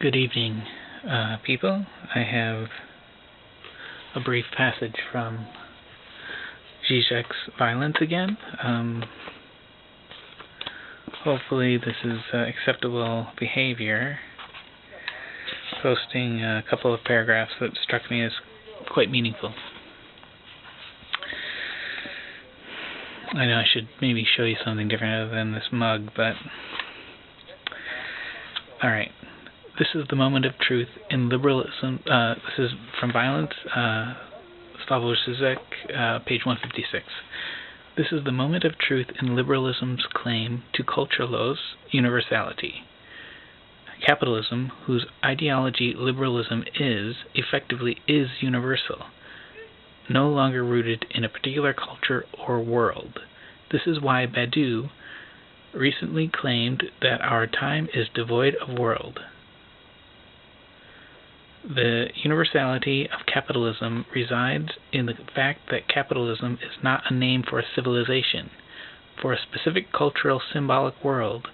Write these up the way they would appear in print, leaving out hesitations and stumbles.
Good evening, people. I have a brief passage from Žižek's Violence again. Hopefully this is acceptable behavior. Posting a couple of paragraphs that struck me as quite meaningful. I know I should maybe show you something different other than this mug, but alright. This is the moment of truth in liberalism. This is from Violence, Slavoj Žižek, page 156. This is the moment of truth in liberalism's claim to Kulturlos universality. Capitalism, whose ideology liberalism is, effectively is universal, no longer rooted in a particular culture or world. This is why Badiou recently claimed that our time is devoid of world. The universality of capitalism resides in the fact that capitalism is not a name for a civilization, for a specific cultural symbolic world,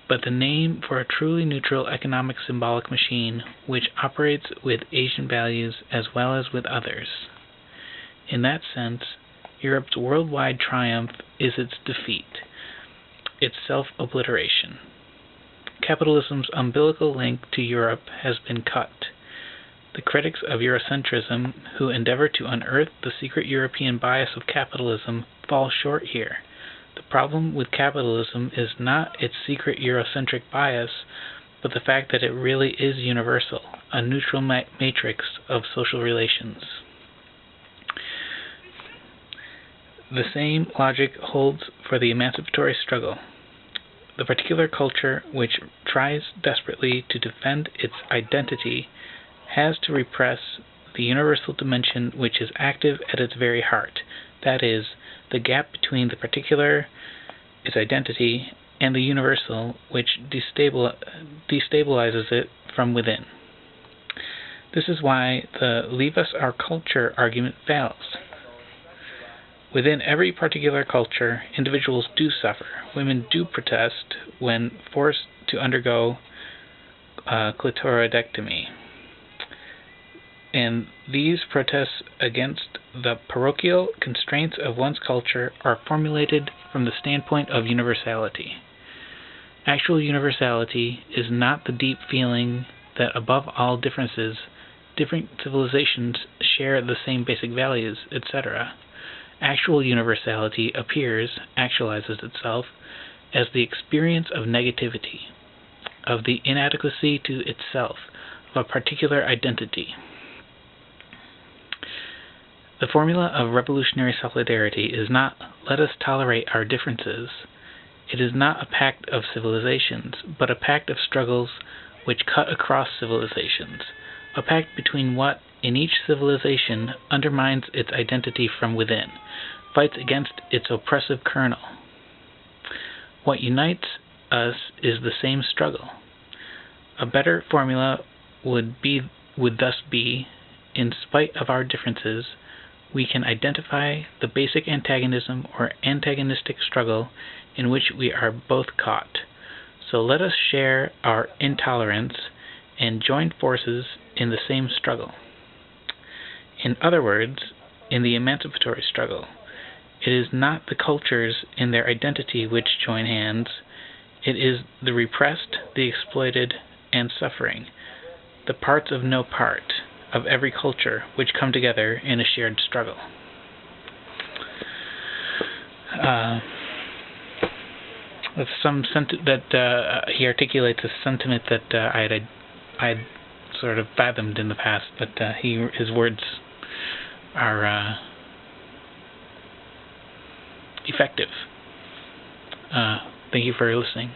but the name for a truly neutral economic symbolic machine which operates with Asian values as well as with others. In that sense, Europe's worldwide triumph is its defeat, its self-obliteration. Capitalism's umbilical link to Europe has been cut. The critics of Eurocentrism who endeavor to unearth the secret European bias of capitalism fall short here. The problem with capitalism is not its secret Eurocentric bias, but the fact that it really is universal, a neutral matrix of social relations. The same logic holds for the emancipatory struggle. The particular culture which tries desperately to defend its identity has to repress the universal dimension which is active at its very heart, that is, the gap between the particular, its identity, and the universal which destabilizes it from within. This is why the leave us our culture argument fails. Within every particular culture, individuals do suffer. Women do protest when forced to undergo clitoridectomy. And these protests against the parochial constraints of one's culture are formulated from the standpoint of universality. Actual universality is not the deep feeling that above all differences, different civilizations share the same basic values, etc. Actual universality actualizes itself as the experience of negativity, of the inadequacy to itself, of a particular identity. The formula of revolutionary solidarity is not, let us tolerate our differences. It is not a pact of civilizations, but a pact of struggles which cut across civilizations, a pact between what, in each civilization, undermines its identity from within, fights against its oppressive kernel. What unites us is the same struggle. A better formula would thus be, in spite of our differences, we can identify the basic antagonism or antagonistic struggle in which we are both caught. So let us share our intolerance and join forces in the same struggle. In other words, in the emancipatory struggle, it is not the cultures in their identity which join hands, it is the repressed, the exploited, and suffering, the parts of no part of every culture which come together in a shared struggle. He articulates a sentiment that I'd sort of fathomed in the past, but his words are effective. Thank you for listening.